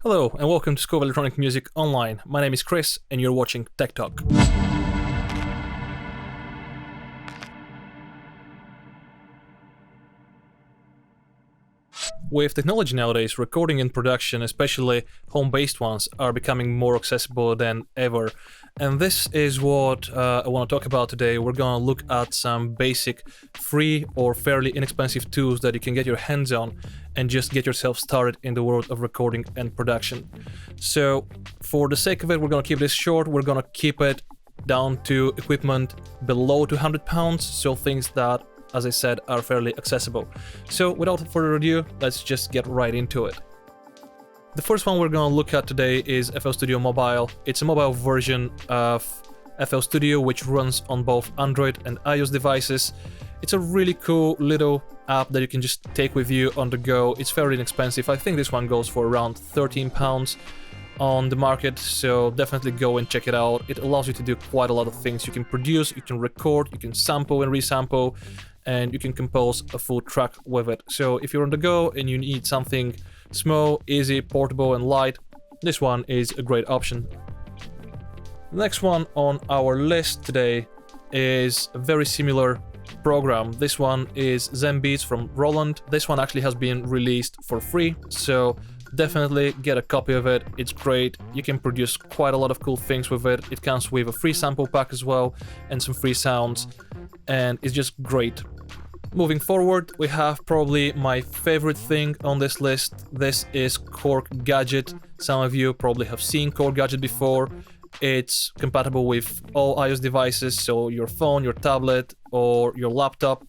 Hello and welcome to School of Electronic Music Online. My name is Chris and you're watching Tech Talk. With technology nowadays, recording and production, especially home-based ones, are becoming more accessible than ever. And this is what I want to talk about today. We're going to look at some basic, free or fairly inexpensive tools that you can get your hands on and just get yourself started in the world of recording and production. So, for the sake of it, we're going to keep this short. We're going to keep it down to equipment below £200, so things that, as I said, are fairly accessible. So without further ado, let's just get right into it. The first one we're going to look at today is FL Studio Mobile. It's a mobile version of FL Studio which runs on both Android and iOS devices. It's a really cool little app that you can just take with you on the go. It's fairly inexpensive. I think this one goes for around £13 on the market, so definitely go and check it out. It allows you to do quite a lot of things. You can produce, you can record, you can sample and resample, and you can compose a full track with it. So if you're on the go and you need something small, easy, portable and light, this one is a great option. The next one on our list today is a very similar program. This one is Zen Beats from Roland. This one actually has been released for free, so definitely get a copy of it. It's great. You can produce quite a lot of cool things with it. It comes with a free sample pack as well and some free sounds, and it's just great. Moving forward, we have probably my favorite thing on this list. This is Korg Gadget. Some of you probably have seen Korg Gadget before. It's compatible with all iOS devices, so your phone, your tablet, or your laptop.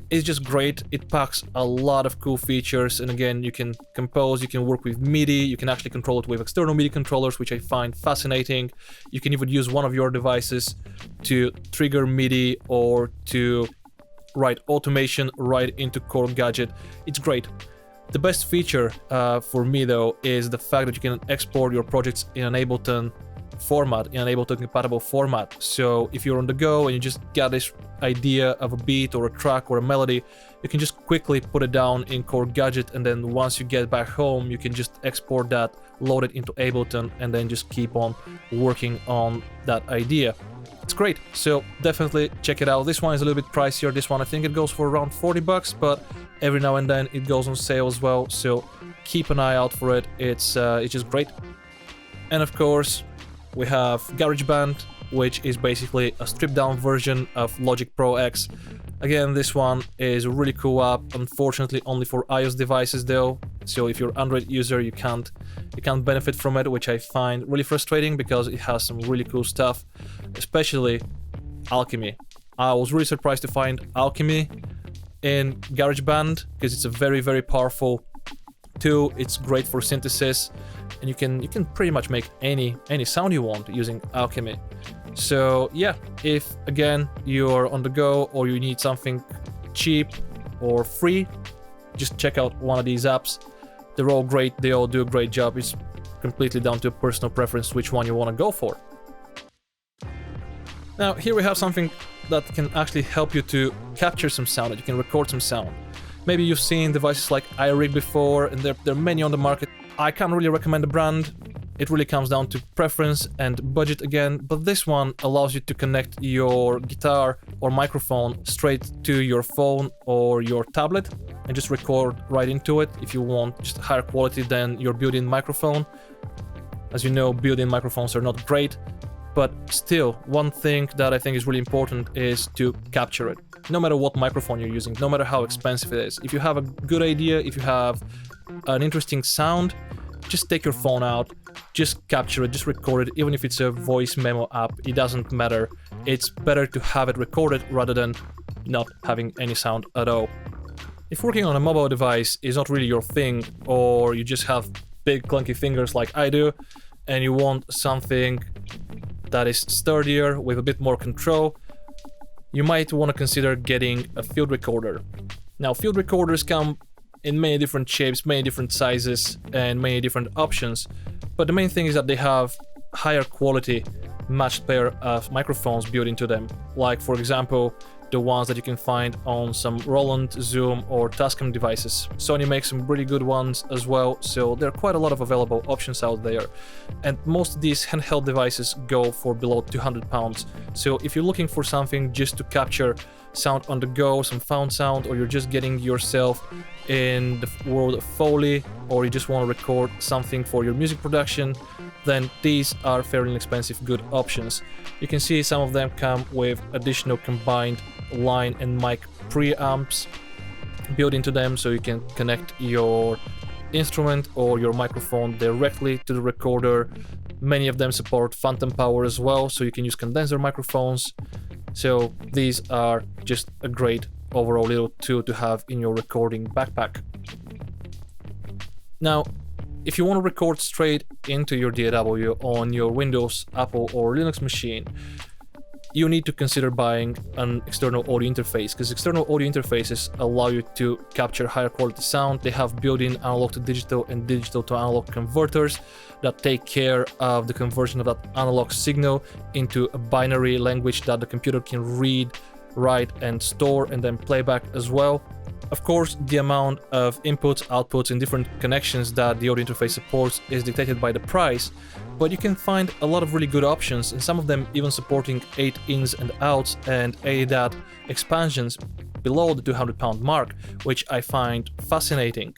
It's just great. It packs a lot of cool features, and again, you can compose, you can work with MIDI, you can actually control it with external MIDI controllers, which I find fascinating. You can even use one of your devices to trigger MIDI or to write automation right into Korg Gadget. It's great. The best feature for me though is the fact that you can export your projects in an Ableton format, in an Ableton compatible format. So if you're on the go and you just got this idea of a beat or a track or a melody, you can just quickly put it down in Korg Gadget, and then once you get back home, you can just export that, load it into Ableton, and then just keep on working on that idea. It's great, so definitely check it out. This one is a little bit pricier. This one I think it goes for around $40, but every now and then it goes on sale as well, so keep an eye out for it. It's just great. And of course, we have Garageband, which is basically a stripped down version of Logic Pro X. Again, this one is a really cool app, unfortunately only for iOS devices though, so if you're an Android user you can't benefit from it, which I find really frustrating because it has some really cool stuff, especially Alchemy. I was really surprised to find Alchemy in GarageBand because it's a very, very powerful tool. It's great for synthesis, and you can pretty much make any sound you want using Alchemy. So yeah, if again you're on the go or you need something cheap or free, just check out one of these apps. They're all great, they all do a great job. It's completely down to personal preference which one you want to go for. Now here we have something that can actually help you to capture some sound, that you can record some sound. Maybe you've seen devices like iRig before, and there are many on the market. I can't really recommend the brand. It really comes down to preference and budget again, but this one allows you to connect your guitar or microphone straight to your phone or your tablet and just record right into it if you want just higher quality than your built-in microphone. As you know, built-in microphones are not great, but still, one thing that I think is really important is to capture it. No matter what microphone you're using, no matter how expensive it is. If you have a good idea, if you have an interesting sound, just take your phone out, just capture it, just record it, even if it's a voice memo app, it doesn't matter. It's better to have it recorded rather than not having any sound at all. If working on a mobile device is not really your thing, or you just have big clunky fingers like I do, and you want something that is sturdier with a bit more control, you might want to consider getting a field recorder. Now, field recorders come in many different shapes, many different sizes, and many different options, but the main thing is that they have higher quality matched pair of microphones built into them. Like for example, the ones that you can find on some Roland, Zoom or Tascam devices. Sony makes some really good ones as well, so there are quite a lot of available options out there. And most of these handheld devices go for below £200. So if you're looking for something just to capture sound on the go, some found sound, or you're just getting yourself in the world of Foley, or you just want to record something for your music production, then these are fairly inexpensive good options. You can see some of them come with additional combined line and mic preamps built into them, so you can connect your instrument or your microphone directly to the recorder. Many of them support phantom power as well, so you can use condenser microphones. So these are just a great overall little tool to have in your recording backpack. Now, if you want to record straight into your DAW on your Windows, Apple or Linux machine, you need to consider buying an external audio interface, because external audio interfaces allow you to capture higher quality sound. They have built-in analog to digital and digital to analog converters that take care of the conversion of that analog signal into a binary language that the computer can read, write and store and then playback as well. Of course, the amount of inputs, outputs and different connections that the audio interface supports is dictated by the price, but you can find a lot of really good options, and some of them even supporting 8 ins and outs and ADAT expansions below the £200 mark, which I find fascinating.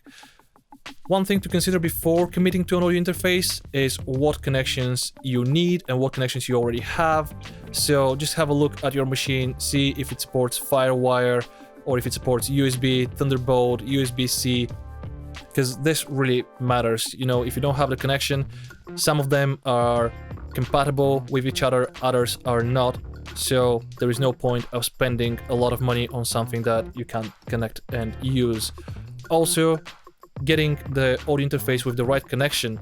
One thing to consider before committing to an audio interface is what connections you need and what connections you already have. So just have a look at your machine, see if it supports FireWire, or if it supports USB, Thunderbolt, USB-C, because this really matters. You know, if you don't have the connection, some of them are compatible with each other, others are not, so there is no point of spending a lot of money on something that you can't connect and use. Also, getting the audio interface with the right connection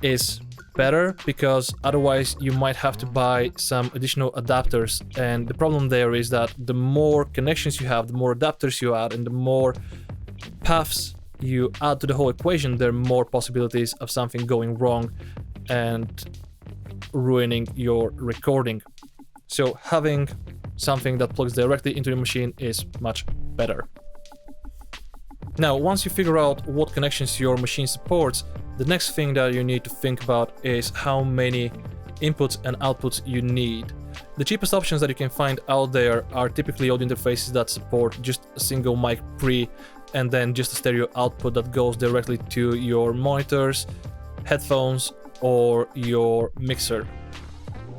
is better, because otherwise you might have to buy some additional adapters, and the problem there is that the more connections you have, the more adapters you add, and the more paths you add to the whole equation, there are more possibilities of something going wrong and ruining your recording. So having something that plugs directly into your machine is much better. Now, once you figure out what connections your machine supports, the next thing that you need to think about is how many inputs and outputs you need. The cheapest options that you can find out there are typically audio interfaces that support just a single mic pre and then just a stereo output that goes directly to your monitors, headphones or your mixer.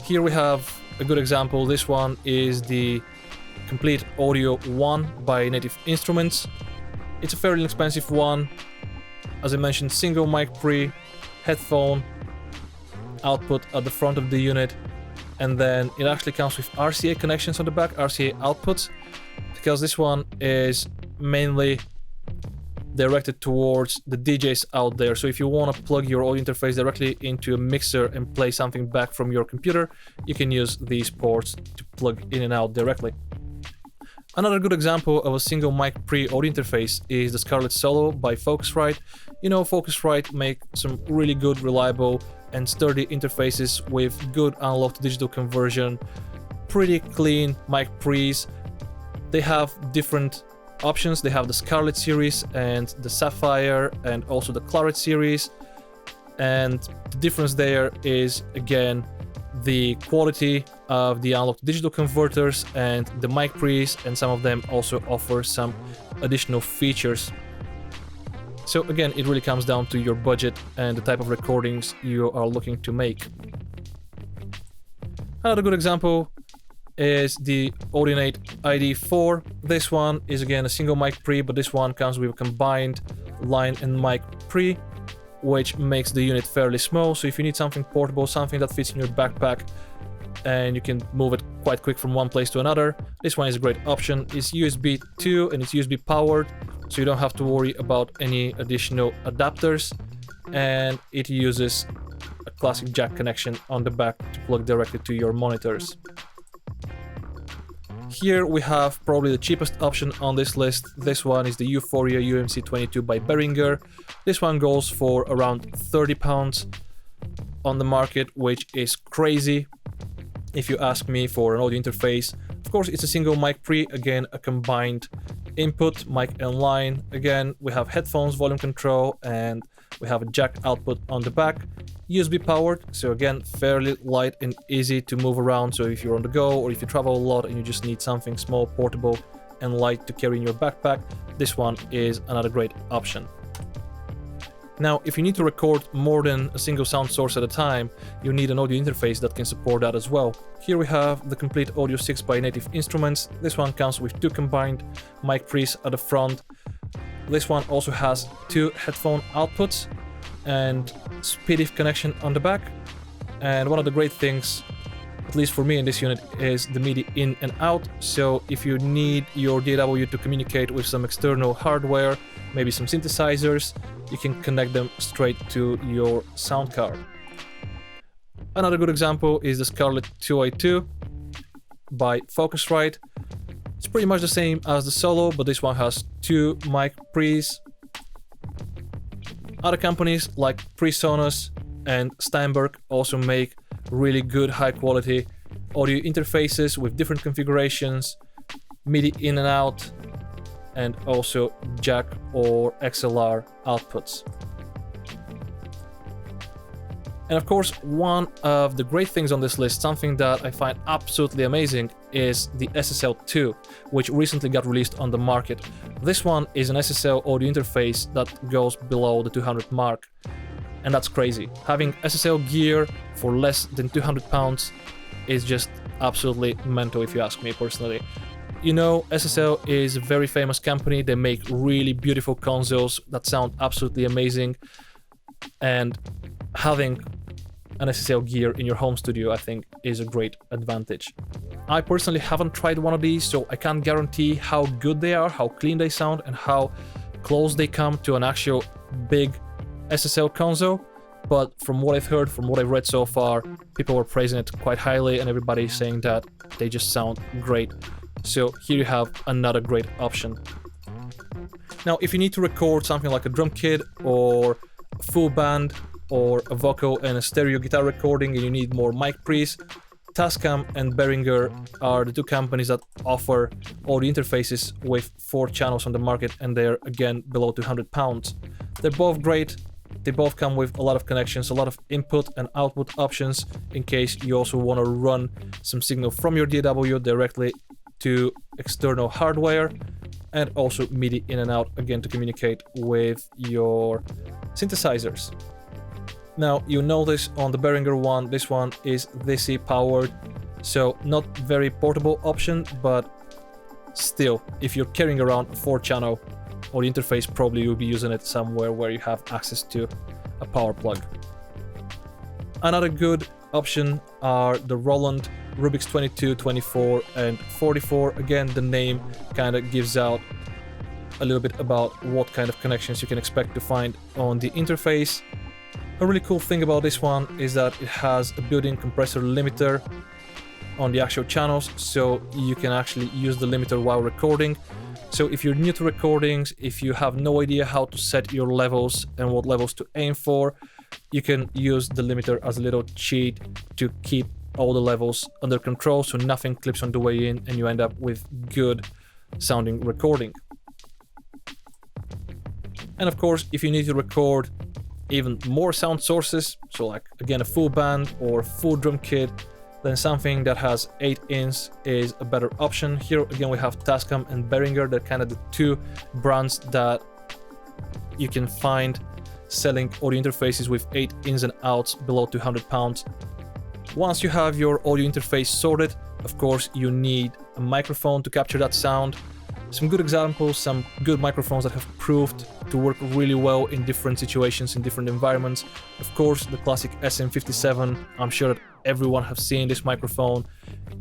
Here we have a good example. This one is the Complete Audio 1 by Native Instruments. It's a fairly inexpensive one. As I mentioned, single mic pre, headphone, output at the front of the unit, and then it actually comes with RCA connections on the back, RCA outputs, because this one is mainly directed towards the DJs out there. So if you want to plug your audio interface directly into a mixer and play something back from your computer, you can use these ports to plug in and out directly. Another good example of a single mic pre-audio interface is the Scarlett Solo by Focusrite. You know, Focusrite make some really good, reliable and sturdy interfaces with good analog to digital conversion, pretty clean mic pre's. They have different options. They have the Scarlett series and the Sapphire and also the Claret series. And the difference there is, again, the quality of the analog to digital converters and the mic pre's, and some of them also offer some additional features. So again, it really comes down to your budget and the type of recordings you are looking to make. Another good example is the Audionate ID4. This one is again a single mic pre, but this one comes with a combined line and mic pre, which makes the unit fairly small. So if you need something portable, something that fits in your backpack and you can move it quite quick from one place to another, this one is a great option. It's USB 2 and it's USB powered, so you don't have to worry about any additional adapters, and it uses a classic jack connection on the back to plug directly to your monitors. Here we have probably the cheapest option on this list. This one is the Yuphoria Umc 22 by Brenger. This one goes for around £30 on the market, which is crazy if you ask me for an audio interface. Of Of course, it's a single mic pre, again, a combined input, mic and line. Again, we have headphones, volume control, and we have a jack output on the back. USB powered, so again, fairly light and easy to move around. So if you're on the go or if you travel a lot and you just need something small, portable, and light to carry in your backpack, this one is another great option. Now, if you need to record more than a single sound source at a time, you need an audio interface that can support that as well. Here we have the complete Audio 6 by Native Instruments. This one comes with 2 combined mic pre's at the front. This one also has 2 headphone outputs and SPDIF connection on the back. And one of the great things, at least for me in this unit, is the MIDI in and out. So if you need your DAW to communicate with some external hardware, maybe some synthesizers, you can connect them straight to your sound card. Another good example is the Scarlett 2i2 by Focusrite. It's pretty much the same as the Solo, but this one has 2 mic pre's. Other companies like PreSonus and Steinberg also make really good high quality audio interfaces with different configurations, MIDI in and out, and also jack or XLR outputs. And of course, one of the great things on this list, something that I find absolutely amazing, is the SSL2, which recently got released on the market. This one is an SSL audio interface that goes below the 200 mark, and that's crazy. Having SSL gear for less than £200 is just absolutely mental, if you ask me personally. You know, SSL is a very famous company. They make really beautiful consoles that sound absolutely amazing, and having an SSL gear in your home studio, I think, is a great advantage. I personally haven't tried one of these, so I can't guarantee how good they are, how clean they sound, and how close they come to an actual big SSL console. But from what I've heard, from what I've read so far, people are praising it quite highly, and everybody's saying that they just sound great. So here you have another great option. Now, if you need to record something like a drum kit or a full band or a vocal and a stereo guitar recording and you need more mic pre's, Tascam and Brenger are the 2 companies that offer audio interfaces with 4 channels on the market, and they're again below £200. They're both great. They both come with a lot of connections, a lot of input and output options in case you also want to run some signal from your DAW directly to external hardware, and also MIDI in and out, again, to communicate with your synthesizers. Now, you notice on the Brenger one, this one is DC powered, so not very portable option, but still, if you're carrying around a 4-channel audio interface, probably you'll be using it somewhere where you have access to a power plug. Another good option are the Roland Rubik's 22, 24, and 44. Again, the name kind of gives out a little bit about what kind of connections you can expect to find on the interface. A really cool thing about this one is that it has a built-in compressor limiter on the actual channels, so you can actually use the limiter while recording. So if you're new to recordings, if you have no idea how to set your levels and what levels to aim for, you can use the limiter as a little cheat to keep all the levels under control, so nothing clips on the way in and you end up with good sounding recording. And of course, if you need to record even more sound sources, so like again a full band or full drum kit, then something that has 8-ins is a better option. Here again we have Tascam and Brenger. They're kind of the 2 brands that you can find selling audio interfaces with 8 ins and outs below £200. Once you have your audio interface sorted, of course you need a microphone to capture that sound. Some good examples, some good microphones that have proved to work really well in different situations, in different environments. Of course, the classic SM57, I'm sure that everyone has seen this microphone.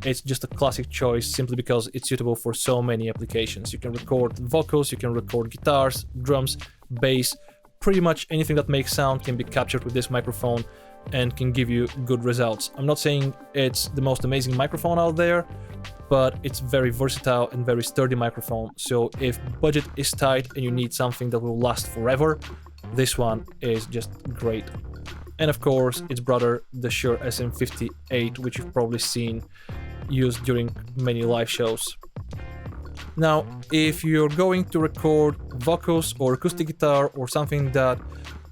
It's just a classic choice simply because it's suitable for so many applications. You can record vocals, you can record guitars, drums, bass, pretty much anything that makes sound can be captured with this microphone and can give you good results. I'm not saying it's the most amazing microphone out there, but it's very versatile and very sturdy microphone. So if budget is tight and you need something that will last forever, this one is just great. And of course, its brother, the Shure SM58, which you've probably seen use during many live shows. Now, if you're going to record vocals or acoustic guitar or something that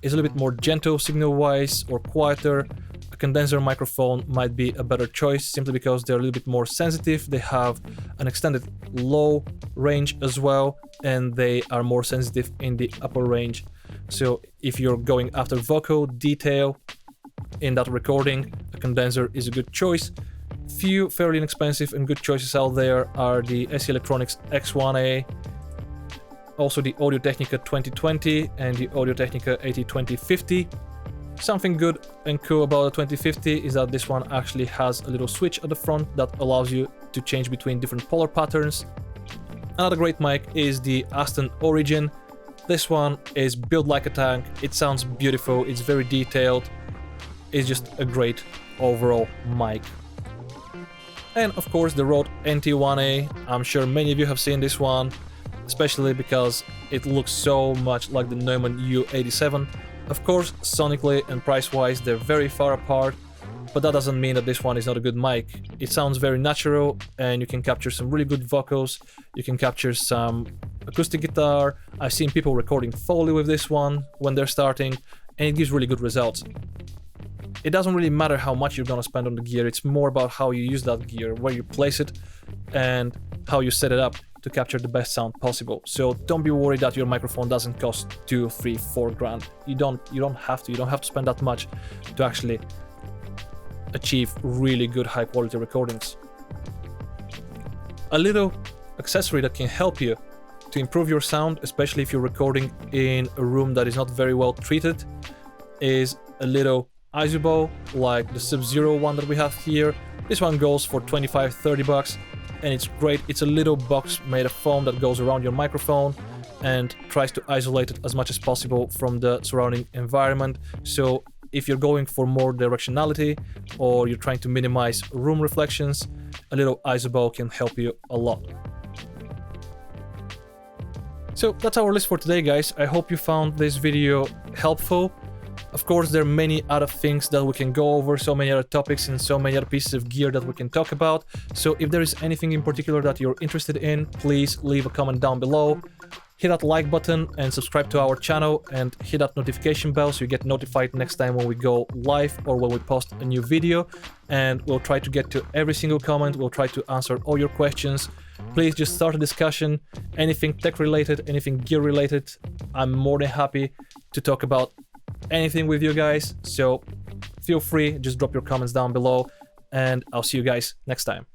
is a little bit more gentle signal-wise or quieter, a condenser microphone might be a better choice simply because they're a little bit more sensitive. They have an extended low range as well, and they are more sensitive in the upper range. So if you're going after vocal detail in that recording, a condenser is a good choice. Few fairly inexpensive and good choices out there are the SE Electronics X1A, also the Audio-Technica 2020 and the Audio-Technica AT2050. Something good and cool about the 2050 is that this one actually has a little switch at the front that allows you to change between different polar patterns. Another great mic is the Aston Origin. This one is built like a tank, it sounds beautiful, it's very detailed, it's just a great overall mic. And of course the Rode NT1A, I'm sure many of you have seen this one, especially because it looks so much like the Neumann U87. Of course, sonically and price-wise they're very far apart, but that doesn't mean that this one is not a good mic. It sounds very natural and you can capture some really good vocals, you can capture some acoustic guitar. I've seen people recording Foley with this one when they're starting, and it gives really good results. It doesn't really matter how much you're gonna spend on the gear, it's more about how you use that gear, where you place it, and how you set it up to capture the best sound possible. So don't be worried that your microphone doesn't cost 2, 3, 4 grand. You don't have to spend that much to actually achieve really good high quality recordings. A little accessory that can help you to improve your sound, especially if you're recording in a room that is not very well treated, is a little isobel like the Sub-Zero one that we have here. This one goes for 25-30 bucks and it's great. It's a little box made of foam that goes around your microphone and tries to isolate it as much as possible from the surrounding environment. So if you're going for more directionality or you're trying to minimize room reflections, a little isobel can help you a lot. So that's our list for today, guys. I hope you found this video helpful. Of course, there are many other things that we can go over, so many other topics and so many other pieces of gear that we can talk about. So if there is anything in particular that you're interested in, please leave a comment down below. Hit that like button and subscribe to our channel and hit that notification bell so you get notified next time when we go live or when we post a new video. And we'll try to get to every single comment, we'll try to answer all your questions. Please just start a discussion, anything tech related, anything gear related. I'm more than happy to talk about anything with you guys, so feel free, just drop your comments down below and I'll see you guys next time.